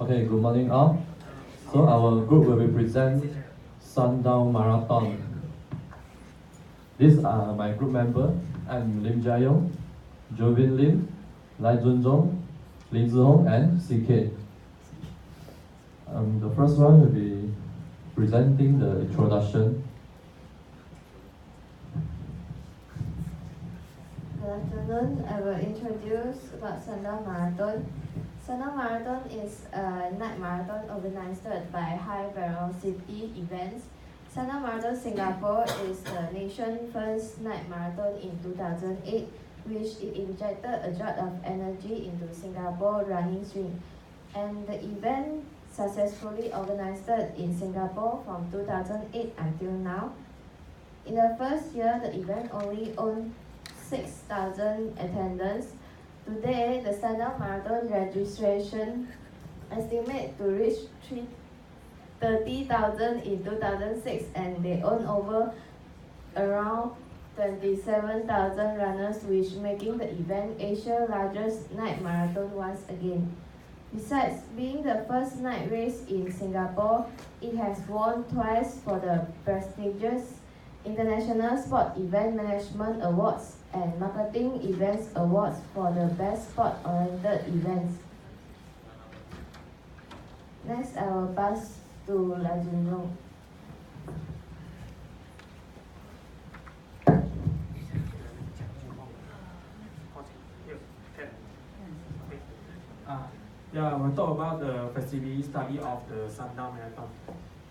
Okay, good morning all. So our group will represent Sundown Marathon. These are my group members. I'm Lim Jia-yong, Jovin Lim, Lai Junzong, Lin Zihong, and CK. The first one will be presenting the introduction. Good afternoon. I will introduce about Sundown Marathon. Sundown Marathon is a night marathon organized by high velocity events. Sundown Marathon Singapore is the nation's first night marathon in 2008, which injected a jolt of energy into Singapore running scene. And the event successfully organized in Singapore from 2008 until now. In the first year, the event only owned 6,000 attendants. Today, the Sundown Marathon registration estimate to reach 30,000 in 2006, and they own over around 27,000 runners, which making the event Asia's largest night marathon once again. Besides being the first night race in Singapore, it has won twice for the prestigious International Sport Event Management Awards and Marketing Events Awards for the best sport-oriented events. Next, I will pass to Lai Junzong. Yeah, we'll talk about the feasibility study of the Sundown Marathon.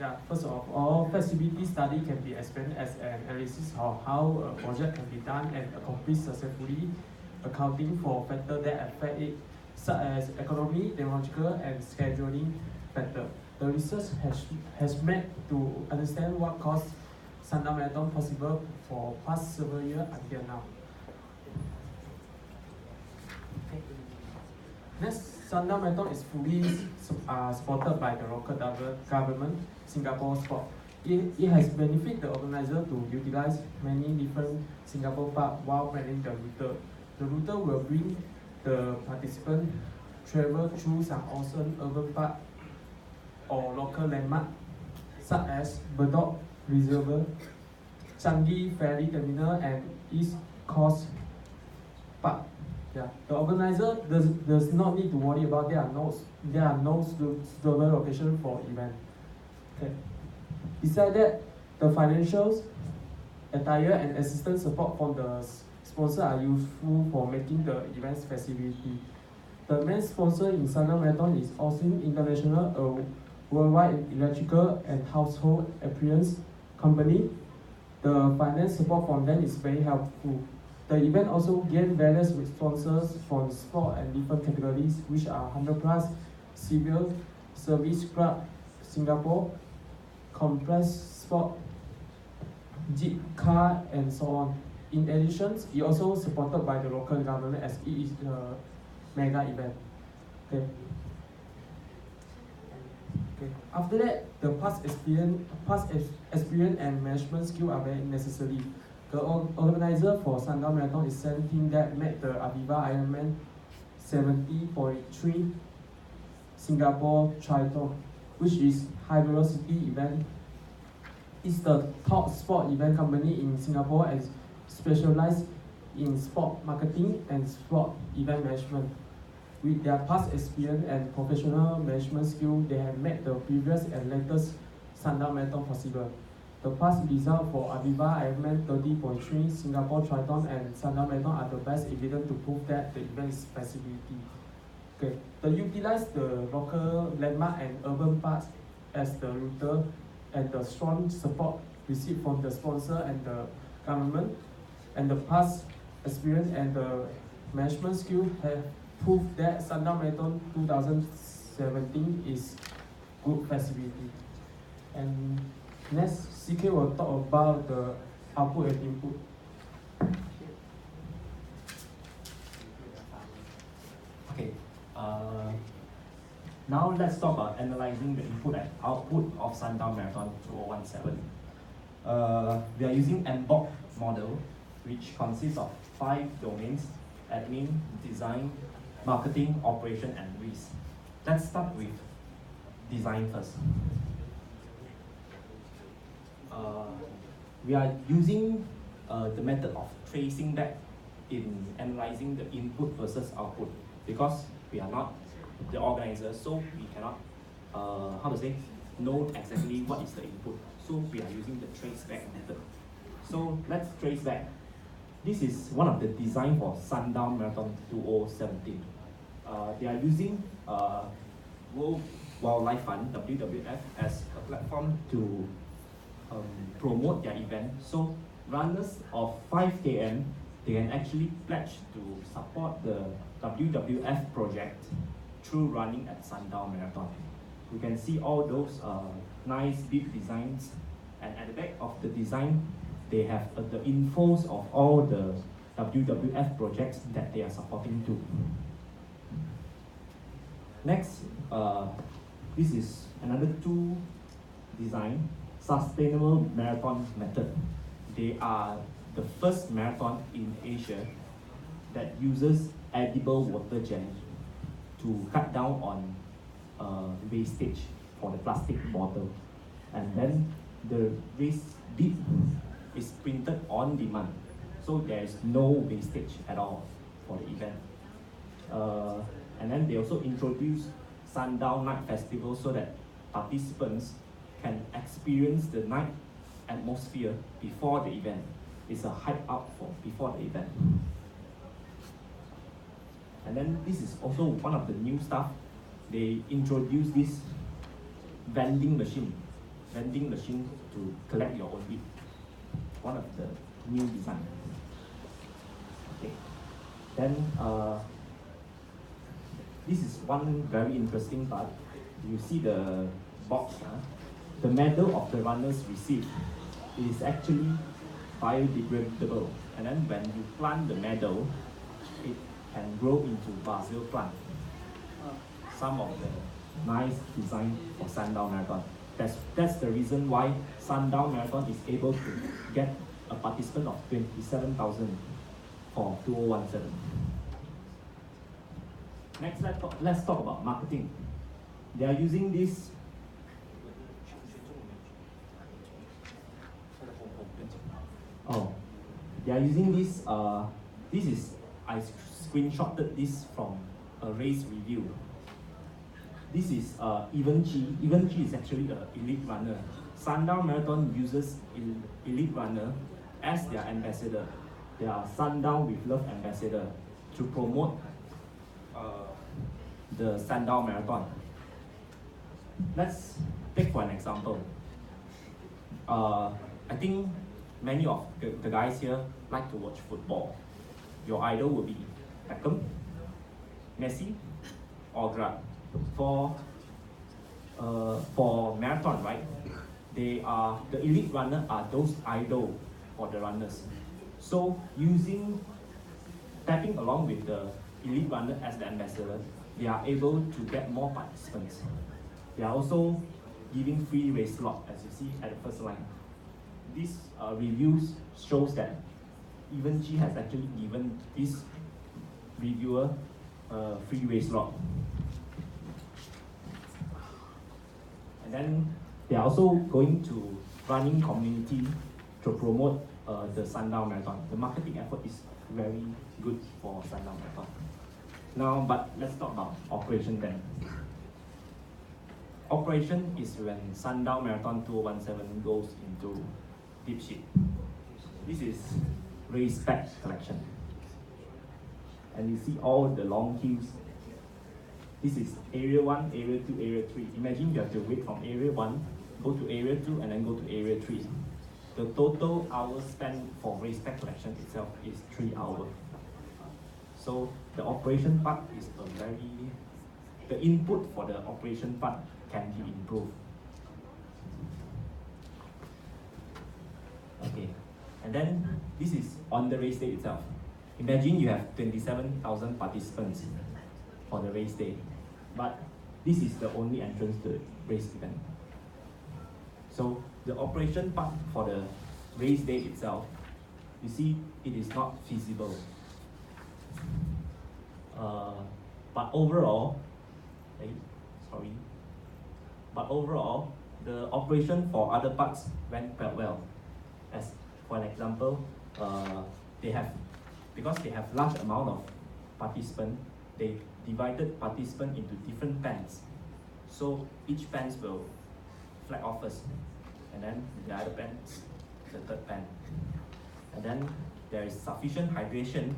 Yeah, first of all, feasibility study can be explained as an analysis of how a project can be done and accomplished successfully, accounting for factors that affect it, such as economic, technological, and scheduling factors. The research has made to understand what caused Sundown Marathon possible for past several years until now. Next, Sundown Marathon is fully supported by the local government, Singapore Sport. It has benefited the organizer to utilize many different Singapore parks while planning the route. The route will bring the participants travel through some awesome urban park or local landmarks such as Bedok Reservoir, Changi Ferry Terminal, and East Coast Park. Yeah, the organizer does not need to worry about there are no suitable location for event. Okay. Besides that, the financials, attire, and assistance support from the sponsor are useful for making the event's feasibility. The main sponsor in Sundown Marathon is Austin International, a worldwide electrical and household appliance company. The finance support from them is very helpful. The event also gained various sponsors from sport and different categories, which are 100 Plus, Civil Service Club Singapore, Compress Sport, Jeep Car, and so on. In addition, it also supported by the local government as it is a mega event. Okay. After that, the past experience and management skill are very necessary. The organizer for Sundown Marathon is the same team that made the Aviva Ironman 70.3 Singapore Triathlon, which is high velocity event. It's the top sport event company in Singapore and specialized in sport marketing and sport event management. With their past experience and professional management skill, they have made the previous and latest Sundown Marathon possible. The past results for Aviva Ironman 30.3 Singapore Triathlon and Sundown Marathon are the best evidence to prove that the event is feasibility. Okay, they utilize the local landmark and urban parks as the route, and the strong support received from the sponsor and the government, and the past experience and the management skill have proved that Sundown Marathon 2017 is good feasibility. And next, CK will talk about the output and input. Okay, now let's talk about analyzing the input and output of Sundown Marathon 2017. We are using MBOK model, which consists of 5 domains: admin, design, marketing, operation, and risk. Let's start with design first. We are using the method of tracing back in analyzing the input versus output, because we are not the organizer, so we cannot know exactly what is the input. So we are using the trace back method. So let's trace back. This is one of the design for Sundown Marathon 2017. They are using World Wildlife Fund, WWF, as a platform to promote their event. So runners of 5 km, they can actually pledge to support the WWF project through running at Sundown Marathon. You can see all those nice big designs, and at the back of the design, they have the infos of all the WWF projects that they are supporting too. Next, this is another two design, sustainable marathon method. They are the first marathon in Asia that uses edible water jet to cut down on wastage for the plastic bottle. And then the race bib is printed on demand, so there is no wastage at all for the event. And then they also introduce Sundown Night Festival so that participants can experience the night atmosphere before the event. It's a hype up for before the event. And then this is also one of the new stuff. They introduce this vending machine to collect your own bib. One of the new design. Okay. Then this is one very interesting part. You see the box. The medal of the runners received is actually biodegradable, and then when you plant the medal, it can grow into basil plant. Some of the nice design for Sundown Marathon. That's the reason why Sundown Marathon is able to get a participant of 27,000 for 2017. Next, let's talk about marketing. They are using this I screenshotted this from a race review. This is EVT. EVT is actually an elite runner. Sundown Marathon uses elite runner as their ambassador. They are Sundown with Love ambassador to promote the Sundown Marathon. Let's take for an example. I think many of the guys here like to watch football. Your idol will be Beckham, Messi, or Grant. For marathon, right? The elite runner are those idol for the runners. So tapping along with the elite runner as the ambassador, they are able to get more participants. They are also giving free race slot, as you see at the first line. This reviews shows that EVT has actually given this reviewer free race slot. And then they are also going to running community to promote the Sundown Marathon. The marketing effort is very good for Sundown Marathon. Now, but let's talk about operation then. Operation is when Sundown Marathon 2017 goes into deep shit. This is race pack collection. And you see all the long queues. This is area 1, area 2, area 3. Imagine you have to wait from area 1, go to area 2, and then go to area 3. The total hours spent for race pack collection itself is 3 hours. So the operation part is the input for the operation part can be improved. Okay, and then this is on the race day itself. Imagine you have 27,000 participants for the race day, but this is the only entrance to the race event. So the operation part for the race day itself, you see, it is not feasible. But overall, But overall, the operation for other parts went quite well. As for an example, because they have large amount of participants, they divided participants into different pens. So each pen will flag off first, and then the other pen, the third pen. And then there is sufficient hydration,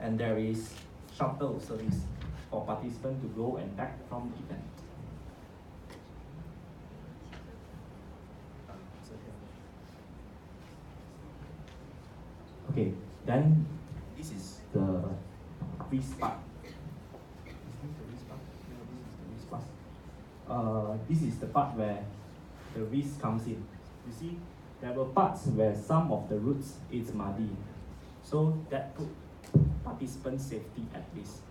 and there is shuttle service for participants to go and back from the event. Okay, then this is the risk part. Is this the risk part? No, this is the risk part. This is the part where the risk comes in. You see, there were parts where some of the routes is muddy, so that put participant safety at risk.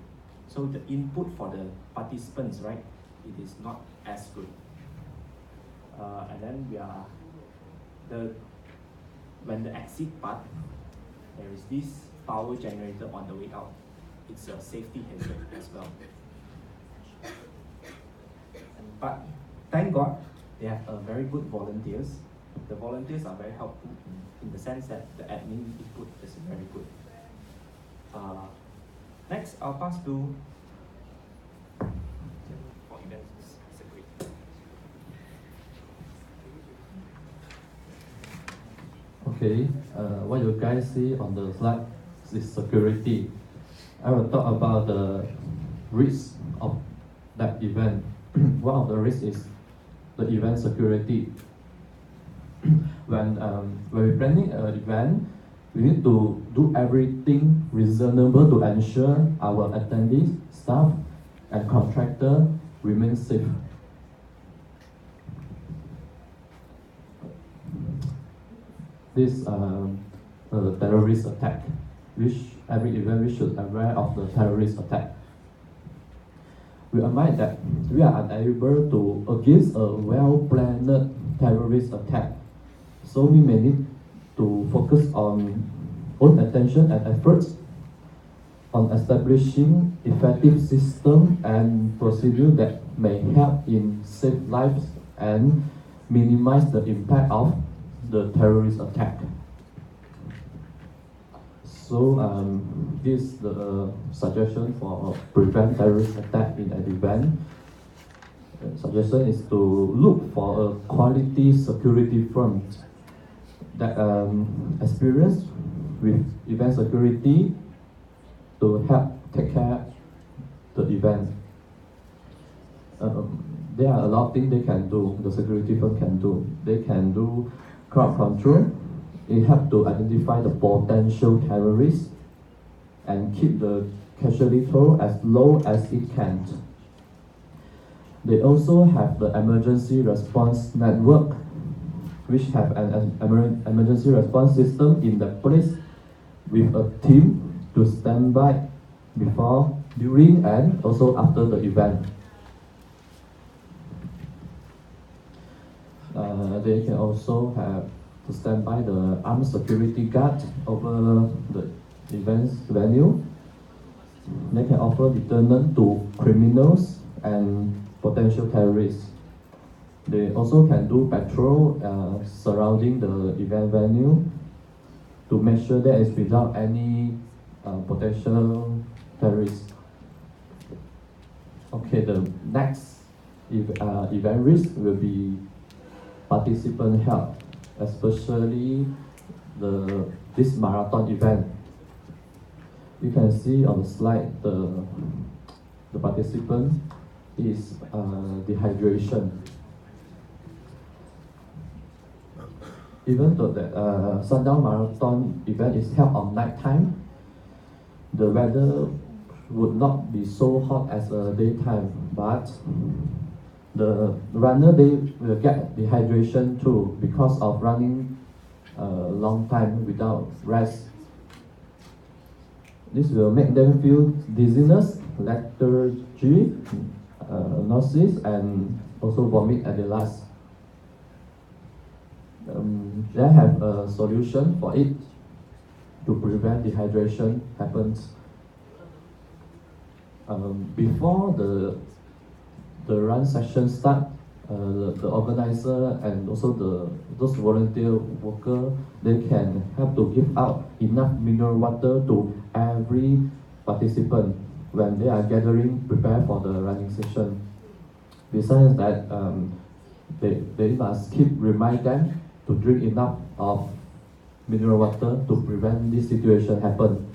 So the input for the participants, right, it is not as good. And then when the exit part, there is this power generator on the way out. It's a safety hazard as well. But thank God, they have very good volunteers. The volunteers are very helpful in the sense that the admin input is very good. Next, I'll pass to for events security. Okay, what you guys see on the slide is security. I will talk about the risks of that event. One of the risks is the event security. When we're planning an event, we need to do everything reasonable to ensure our attendees, staff, and contractor remain safe. This terrorist attack, which every event we should be aware of the terrorist attack. We admit that we are unable to against a well-planned terrorist attack, so we may need to focus on own attention and efforts on establishing effective system and procedure that may help in save lives and minimize the impact of the terrorist attack. So this is the suggestion for prevent terrorist attack in an event. Suggestion is to look for a quality security firm that experience with event security to help take care the event. There are a lot of things they can do, the security firm can do. They can do crowd control. It helps to identify the potential terrorists and keep the casualty toll as low as it can. They also have the emergency response network, which have an emergency response system in the place with a team to stand by before, during, and also after the event. They can also have to stand by the armed security guard over the event's venue. They can offer deterrent to criminals and potential terrorists. They also can do patrol surrounding the event venue to make sure that it's without any potential terrorists. Okay, the next event risk will be participant health, especially this marathon event. You can see on the slide the participant is dehydration. Even though the sundown marathon event is held on night time, the weather would not be so hot as a daytime, but the runner, they will get dehydration too because of running a long time without rest. This will make them feel dizziness, lethargy, nausea, and also vomit at the last. They have a solution for it to prevent dehydration happens. Before the run session start, the organizer and also those volunteer worker, they can help to give out enough mineral water to every participant when they are gathering prepare for the running session. Besides that, they must keep remind them to drink enough of mineral water to prevent this situation happen.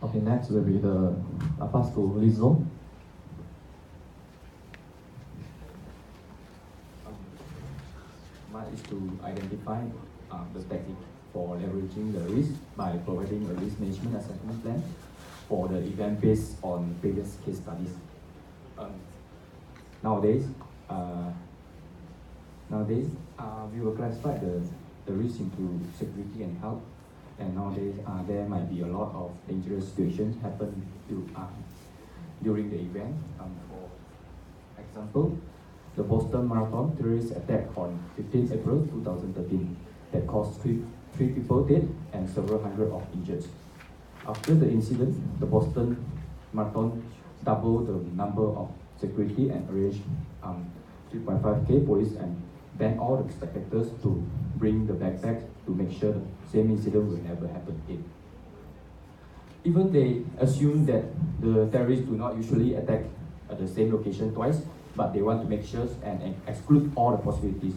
Okay, next will be I pass to Lizzo. One is to identify the technique for leveraging the risk by providing a risk management assessment plan for the event based on previous case studies. Nowadays, we will classify the risk into security and health, and nowadays there might be a lot of dangerous situations happen during the event. For example, the Boston Marathon terrorist attack on 15 April 2013 that caused three people dead and several hundred of injured. After the incident, the Boston Marathon doubled the number of security and arranged 3.5K police and banned all the spectators to bring the backpacks to make sure the same incident will never happen again. Even they assume that the terrorists do not usually attack at the same location twice, but they want to make sure and exclude all the possibilities.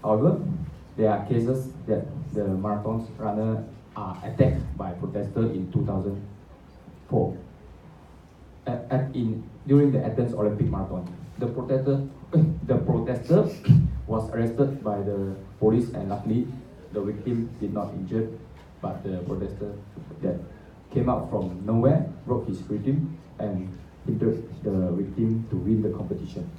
However, there are cases that the marathon runner are attacked by protesters in 2004. During the Athens Olympic Marathon, the protester was arrested by the police, and luckily the victim did not injure, but the protester that came out from nowhere broke his rhythm and hindered the victim to win the competition.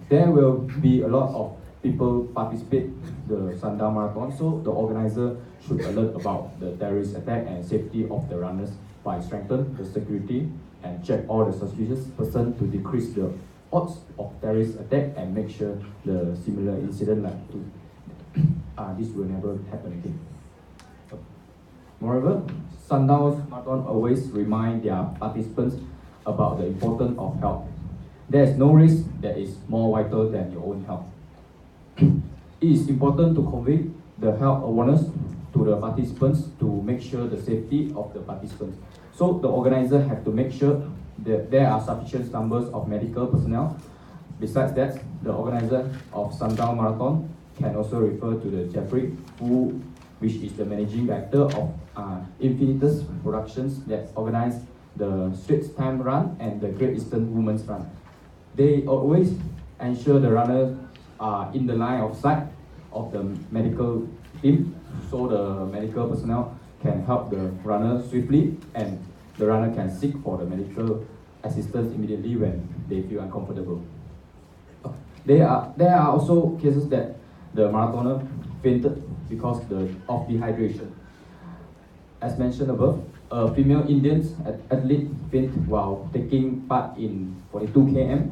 There will be a lot of people participate the Sundown Marathon, so the organizer should alert about the terrorist attack and safety of the runners by strengthening the security and check all the suspicious person to decrease the odds of terrorist attack and make sure the similar incident this will never happen again. Moreover, Sundown Marathon always remind their participants about the importance of health. There is no risk that is more vital than your own health. It is important to convey the health awareness to the participants to make sure the safety of the participants. So the organizer have to make sure that there are sufficient numbers of medical personnel. Besides that, the organizer of Sundown Marathon can also refer to the Jeffrey, which is the managing director of Infinitus Productions that organize the Straits Time Run and the Great Eastern Women's Run. They always ensure the runners are in the line of sight of the medical team, so the medical personnel can help the runner swiftly, and the runner can seek for the medical assistance immediately when they feel uncomfortable. There are also cases that the marathoner fainted because of dehydration. As mentioned above, a female Indian athlete fainted while taking part in 42 km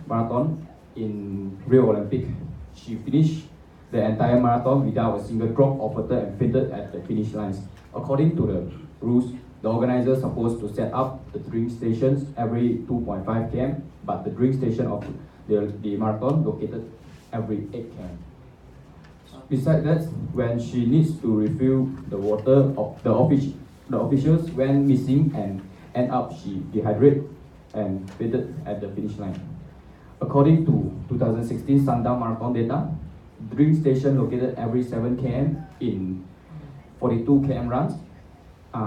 marathon in Rio Olympic. She finished the entire marathon without a single drop of water and fainted at the finish lines. According to the rules, the organizer is supposed to set up the drink stations every 2.5 km, but the drink station of the marathon located every 8 km. Besides that, when she needs to refill the water, the officials went missing and end up she dehydrated and fainted at the finish line. According to 2016 Sundown Marathon data, drink station located every 7 km in 42 km runs.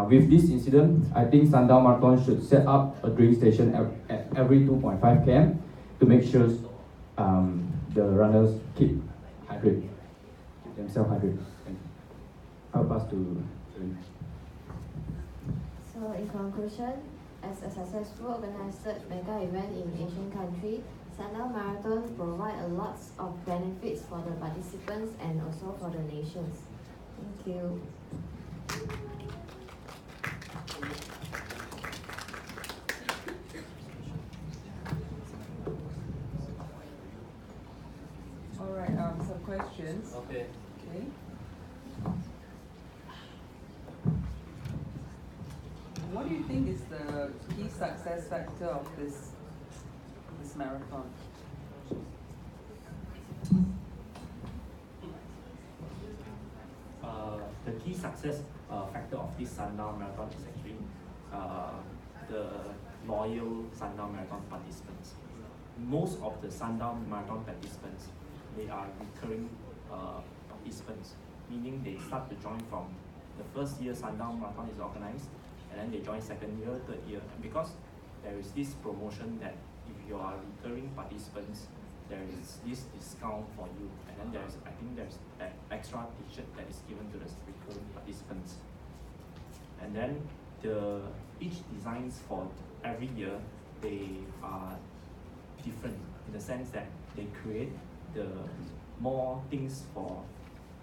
With this incident, I think Sundown Marathon should set up a drink station at every 2.5 km to make sure the runners keep themselves hydrated. I'll pass to. So in conclusion, as a successful organized mega event in Asian country, Sundown Marathon provide a lot of benefits for the participants and also for the nations. Thank you. All right, some questions. Okay. Okay. What do you think is the key success factor of this this marathon? The key success factor of this Sundown Marathon is actually the loyal Sundown Marathon participants. Most of the Sundown Marathon participants, they are recurring participants, meaning they start to join from the first year Sundown Marathon is organized, and then they join second year, third year. And because there is this promotion that if you are recurring participants, there is this discount for you, and then there's, I think there's that extra t-shirt that is given to the recurring participants. And then each designs for every year, they are different in the sense that they create the more things for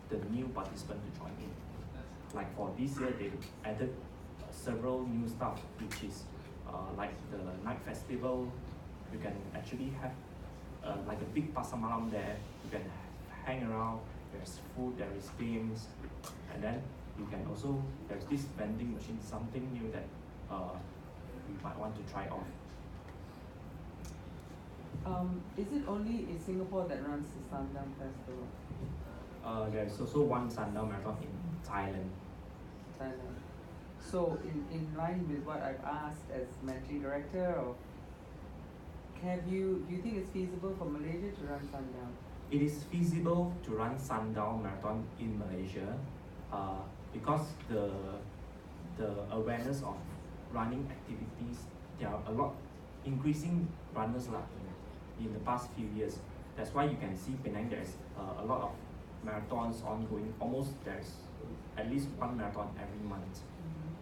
the new participant to join in. Like for this year, they added several new stuff, which is like the night festival. You can actually have like a big pasar malam there. You can hang around. There's food, there is games, and then you can also, there's this vending machine, something new that you might want to try off. Is it only in Singapore that runs the Sundown Festival? There's also one Sundown Marathon in Thailand. Thailand. So in line with what I've asked as managing director, or do you think it's feasible for Malaysia to run Sundown? It is feasible to run Sundown Marathon in Malaysia because the awareness of running activities, there are a lot increasing runners in the past few years. That's why you can see Penang, there's a lot of marathons ongoing. Almost there's at least one marathon every month.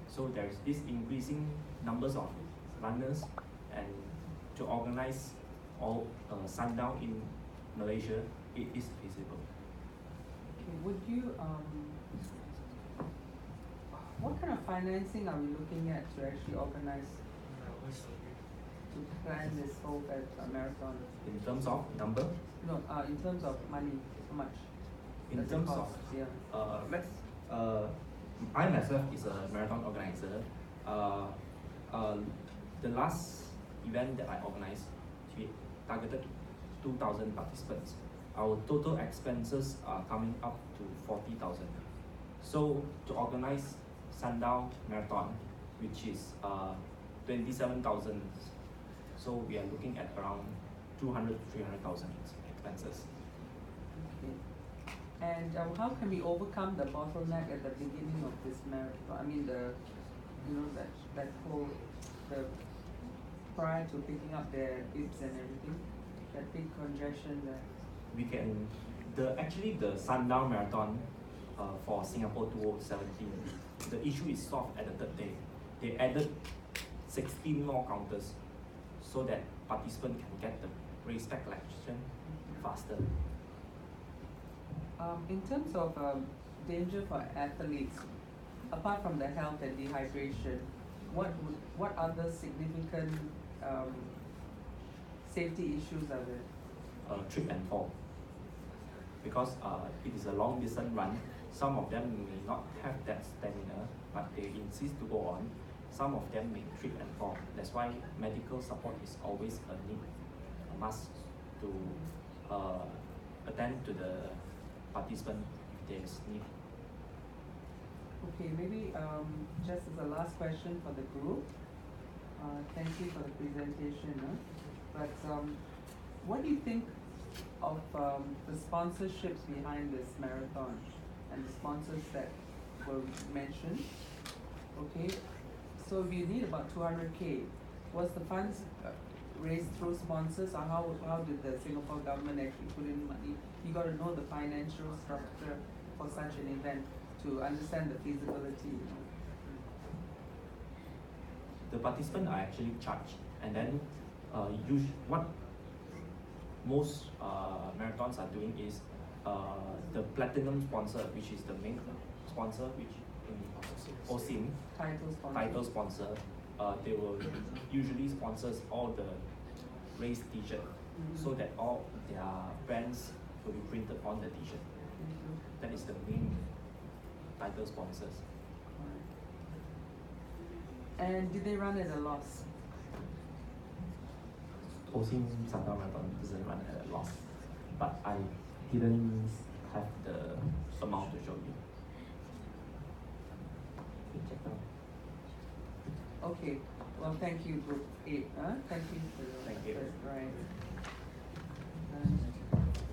So there's this increasing numbers of runners, and to organize all Sundown in Malaysia, it is feasible. Okay, would you what kind of financing are we looking at to actually organize, to plan this whole marathon? In terms of number, No, in terms of money, how much? in does it terms of cost? Yeah. I myself is a marathon organizer. The last event that I organized, we targeted 2,000 participants. Our total expenses are coming up to 40,000. So to organize Sundown Marathon, which is 27,000, so we are looking at around 200 to 300,000 expenses. Okay. And how can we overcome the bottleneck at the beginning of this marathon? I mean, that whole, prior to picking up their bibs and everything, that big congestion there. We can, actually the Sundown Marathon for Singapore 2017, the issue is solved at the third day. They added 16 more counters so that participants can get the race pack collection faster. In terms of danger for athletes, apart from the health and dehydration, what other significant safety issues are there? Trip and fall. Because it is a long distance run, some of them may not have that stamina, but they insist to go on. Some of them may trip and fall. That's why medical support is always a need, a must to attend to the participant if there is need. Okay, maybe just as a last question for the group. Thank you for the presentation. But what do you think of the sponsorships behind this marathon and the sponsors that were mentioned? Okay, so you need about 200K. Was the funds raised through sponsors, or how did the Singapore government actually put in money? You got to know the financial structure for such an event to understand the feasibility. The participants are actually charged, and then what most marathons are doing is the platinum sponsor, which is the main sponsor, which in OSIM, title sponsor, they will usually sponsors all the race t-shirt, so that all their brands will be printed on the t-shirt. That is the main title sponsors. And did they run at a loss? hosting Santa Marathon doesn't run at a loss, but I didn't have the amount to show you. You check out. Okay, well, thank you, Group 8. Thank you for your Thank you. effort, right.